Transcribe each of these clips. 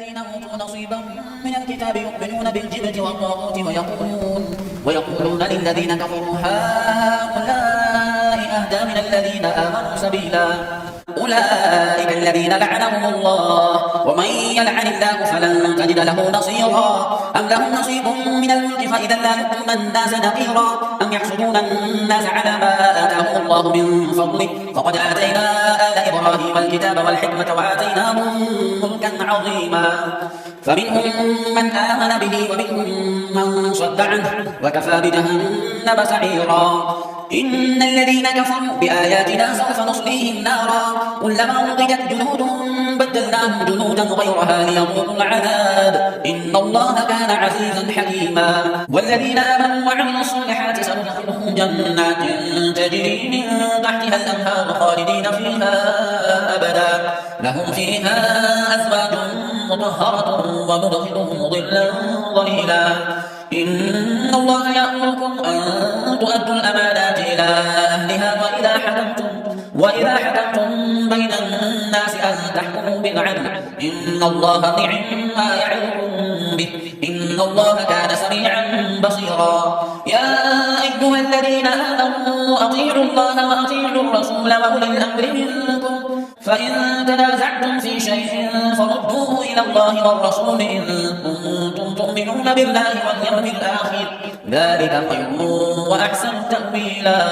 الذين أوتوا نصيبا من الكتاب يؤمنون بالجبت والطاغوت ويقولون للذين كفروا هؤلاء أهدى من الذين آمنوا سبيلا أولئك الذين لعنهم الله ومن يلعن الله فلن تجد له نصيرا أم لهم نصيب من الملك فإذا لا يؤتون الناس نقيرا أم يحسدون الناس على ما آتاهم الله من فضله فقد آتينا آل إبراهيم الكتاب والحكمة وآتيناهم ملكا عظيما فمنهم من آمن به ومنهم من صد عنه وكفى بجهنم سعيرا إن الذين كفروا بآياتنا سوف نصليهم نارا كلما نضجت جنودهم بدلناهم جنودا غيرها ليذوقوا العذاب إن الله كان عزيزا حكيما والذين آمنوا وعملوا الصالحات سندخلهم جنات تجري من تحتها الأنهار خالدين فيها أبدا لهم فيها أزواج مطهرة وندخلهم ظلا ظليلا إن الله يأمركم أن تؤدوا الأمانات إلى أهلها وإذا حكمتم بين الناس أن تحكموا بالعدل إن الله نعم ما يعظكم به إن الله كان سميعا بصيرا يا أيها الذين آمنوا أطيعوا الله وأطيعوا الرسول وأولي الأمر منكم فإن تنازعتم في شيء فردوه إلى الله والرسول إن كنتم تؤمنون بالله واليوم الآخر ذلك خير وأحسن تأويلا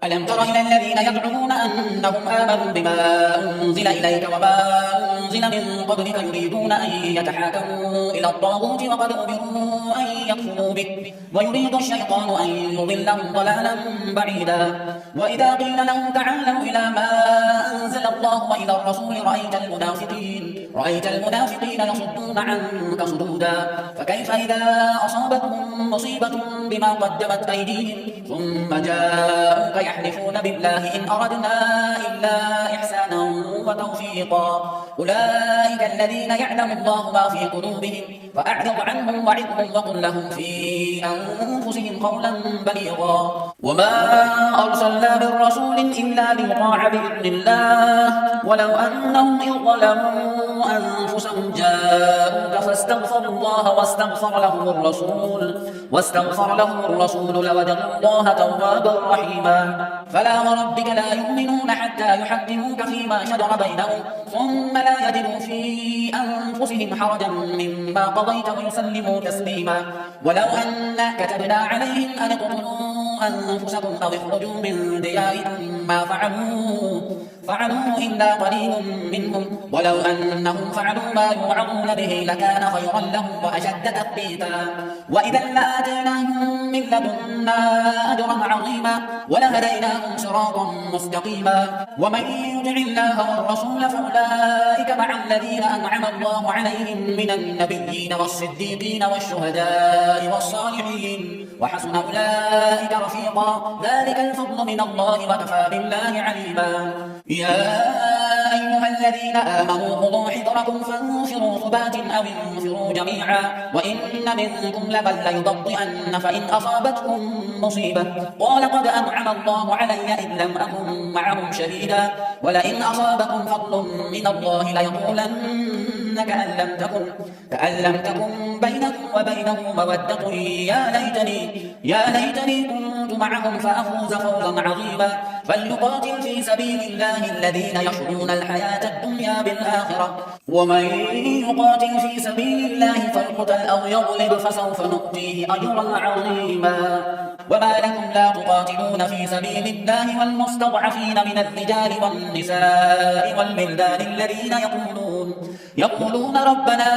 ألم تر إلى الذين يزعمون أنهم آمنوا بما أنزل إليك وما أنزل من قبلك يريدون أن يتحاكموا إلى الطاغوت وقد أمروا أن يكفروا به ويريد الشيطان أن يضلهم ضلالا بعيدا وإذا قيل لهم تعالوا إلى ما أنزل الله وإلى الرسول رأيت المنافقين يصدون عنك صدودا فكيف إذا أصابتهم مصيبة بما قدمت أيديهم ثم جاءوك يحلفون بالله إن أردنا إلا إحسانا وتوفيقا أولئك الذين يعلم الله ما في قلوبهم فأعرض عنهم وعظهم وقل لهم في أنفسهم قولا بليغا وما أرسلنا من رسول إلا ليطاع بإذن الله ولو أنهم إذ ظلموا أنفسهم جاءوك فاستغفروا الله واستغفر لهم الرسول لوجدوا الله توابا رحيما فلا وربك لا يؤمنون حتى يحكموك فيما شجر بينهم ثم لا يجدوا في أنفسهم حرجا مما قضيت ويسلموا تسليما ولو أن كتبنا عليهم أن اقتلوا أنفسكم أو اخرجوا من دياركم ما فعلوا إلا قليل منهم ولو أنهم فعلوا ما يوعظون به لكان خيرا لهم وأشد تثبيتا وإذا لآتيناهم من لدنا أجرا عظيما ولهديناهم صراطا مستقيما ومن يطع الله والرسول فأولئك مع الذين أنعم الله عليهم من النبيين والصديقين والشهداء والصالحين وحسن أولئك رفيقا ذلك الفضل من الله وكفى بالله عليما يا أيها الذين آمنوا خذوا حذركم فانفروا ثبات أو انفروا جميعا وإن منكم لمن ليبطئن فإن أصابتكم مصيبة قال قد أنعم الله علي إذ لم أكن معهم شهيدا ولئن أصابكم فضل من الله ليقولن كأن لم تكن بينكم وبينه مودة يا ليتني كنت معهم فأفوز فوزا عظيما فليقاتل في سبيل الله الذين يشرون الحياة الدنيا بالآخرة ومن يقاتل في سبيل الله فيقتل أو يغلب فسوف نؤتيه أجرا عظيما وما لكم لا تقاتلون في سبيل الله والمستضعفين من الرجال والنساء والولدان الذين يقولون ربنا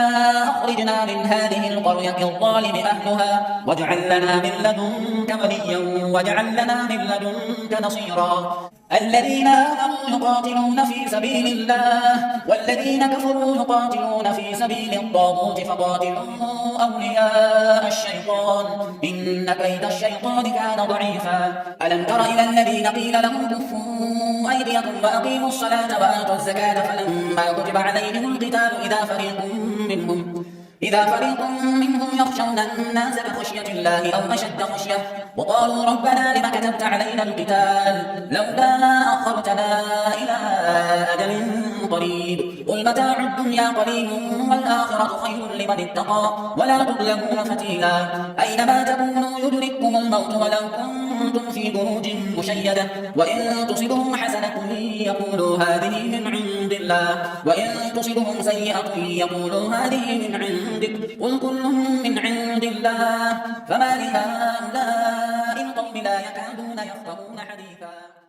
أخرجنا من هذه القرية الظالم أهلها واجعل لنا من لدنك وليا واجعل لنا من لدنك نصيرا الذين آمنوا يقاتلون في سبيل الله والذين كفروا يقاتلون في سبيل الطاغوت فقاتلوا أولياء الشيطان إن كيد الشيطان كان ضعيفا ألم تر إلى الذين قيل لهم كفوا أيديكم وأقيموا الصلاة وآتوا الزكاة فلما كتب عليهم القتال إذا فريق منهم يخشون الناس كخشية الله أو أشد خشية وقالوا ربنا لم كتبت علينا القتال لولا أخرتنا إلى أجل قريب قل متاع الدنيا قليل والآخرة خير لمن اتقى ولا تظلمون فتيلا أينما تكونوا يدرككم الموت ولو كنتم في بروج مشيدة وإن تصبهم حسنة يقولوا هذه من عند الله وإن تصبهم سيئة يقولوا هذه من عندك قل كل من عند الله فما لهؤلاء القوم لا يكادون يفقهون حديثا